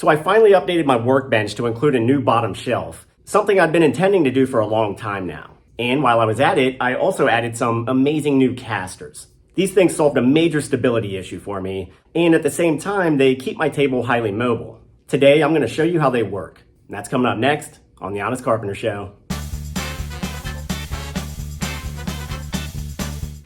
So I finally updated my workbench to include a new bottom shelf, something I've been intending to do for a long time now. And while I was at it, I also added some amazing new casters. These things solved a major stability issue for me, and at the same time, they keep my table highly mobile. Today, I'm going to show you how they work. And that's coming up next on The Honest Carpenter Show.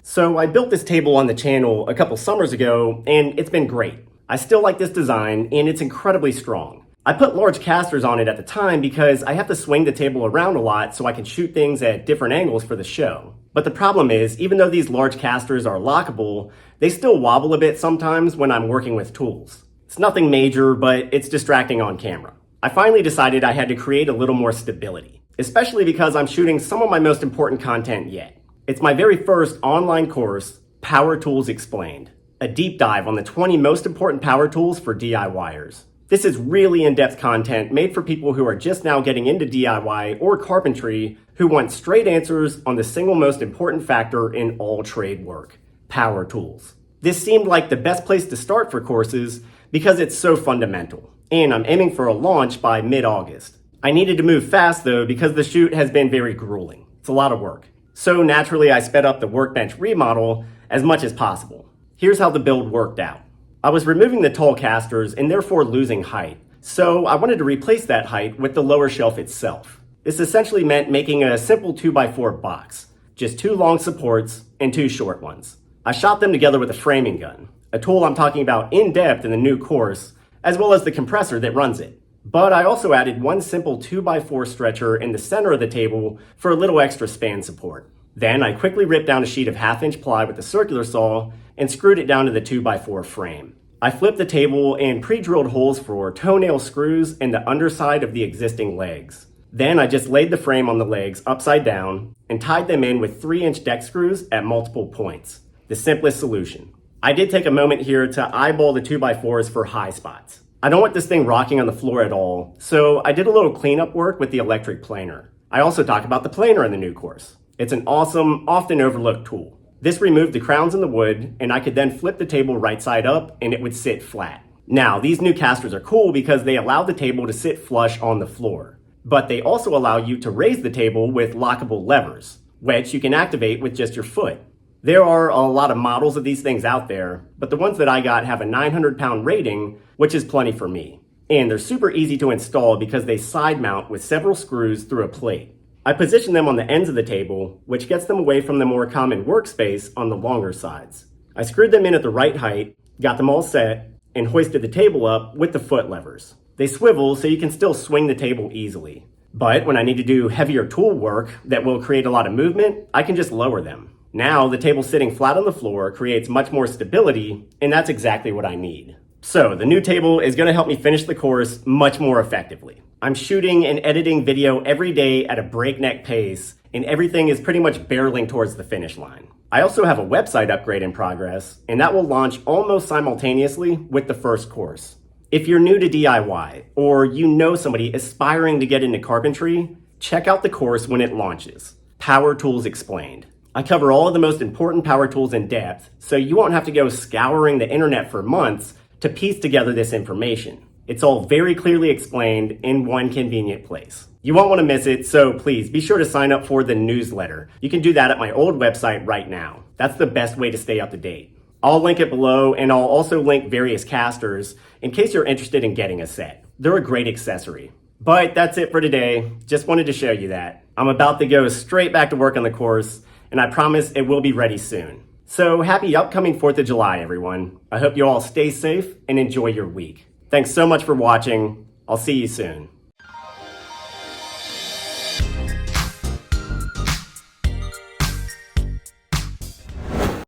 So I built this table on the channel a couple summers ago, and it's been great. I still like this design, and it's incredibly strong. I put large casters on it at the time because I have to swing the table around a lot so I can shoot things at different angles for the show. But the problem is, even though these large casters are lockable, they still wobble a bit sometimes when I'm working with tools. It's nothing major, but it's distracting on camera. I finally decided I had to create a little more stability, especially because I'm shooting some of my most important content yet. It's my very first online course, Power Tools Explained, a deep dive on the 20 most important power tools for DIYers. This is really in-depth content made for people who are just now getting into DIY or carpentry who want straight answers on the single most important factor in all trade work, power tools. This seemed like the best place to start for courses because it's so fundamental, and I'm aiming for a launch by mid-August. I needed to move fast though because the shoot has been very grueling. It's a lot of work. So naturally I sped up the workbench remodel as much as possible. Here's how the build worked out. I was removing the tall casters and therefore losing height. So I wanted to replace that height with the lower shelf itself. This essentially meant making a simple 2x4 box, just 2 long supports and 2 short ones. I shot them together with a framing gun, a tool I'm talking about in depth in the new course, as well as the compressor that runs it. But I also added one simple 2x4 stretcher in the center of the table for a little extra span support. Then I quickly ripped down a sheet of 1/2-inch ply with a circular saw and screwed it down to the 2x4 frame. I flipped the table and pre-drilled holes for toenail screws in the underside of the existing legs. Then I just laid the frame on the legs upside down and tied them in with 3-inch deck screws at multiple points. The simplest solution. I did take a moment here to eyeball the 2x4s for high spots. I don't want this thing rocking on the floor at all, so I did a little cleanup work with the electric planer. I also talk about the planer in the new course. It's an awesome, often overlooked tool. This removed the crowns in the wood, and I could then flip the table right side up and it would sit flat. Now, these new casters are cool because they allow the table to sit flush on the floor, but they also allow you to raise the table with lockable levers, which you can activate with just your foot. There are a lot of models of these things out there, but the ones that I got have a 900-pound rating, which is plenty for me. And they're super easy to install because they side mount with several screws through a plate. I position them on the ends of the table, which gets them away from the more common workspace on the longer sides. I screwed them in at the right height, got them all set, and hoisted the table up with the foot levers. They swivel so you can still swing the table easily. But when I need to do heavier tool work that will create a lot of movement, I can just lower them. Now the table sitting flat on the floor creates much more stability, and that's exactly what I need. So the new table is going to help me finish the course much more effectively. I'm shooting and editing video every day at a breakneck pace, and everything is pretty much barreling towards the finish line. I also have a website upgrade in progress, and that will launch almost simultaneously with the first course. If you're new to DIY, or you know somebody aspiring to get into carpentry, check out the course when it launches. Power Tools Explained. I cover all of the most important power tools in depth, so you won't have to go scouring the internet for months to piece together this information. It's all very clearly explained in one convenient place. You won't want to miss it, so please be sure to sign up for the newsletter. You can do that at my old website right now. That's the best way to stay up to date. I'll link it below, and I'll also link various casters in case you're interested in getting a set. They're a great accessory. But that's it for today. Just wanted to show you that. I'm about to go straight back to work on the course, and I promise it will be ready soon. So happy upcoming 4th of July, everyone. I hope you all stay safe and enjoy your week. Thanks so much for watching. I'll see you soon.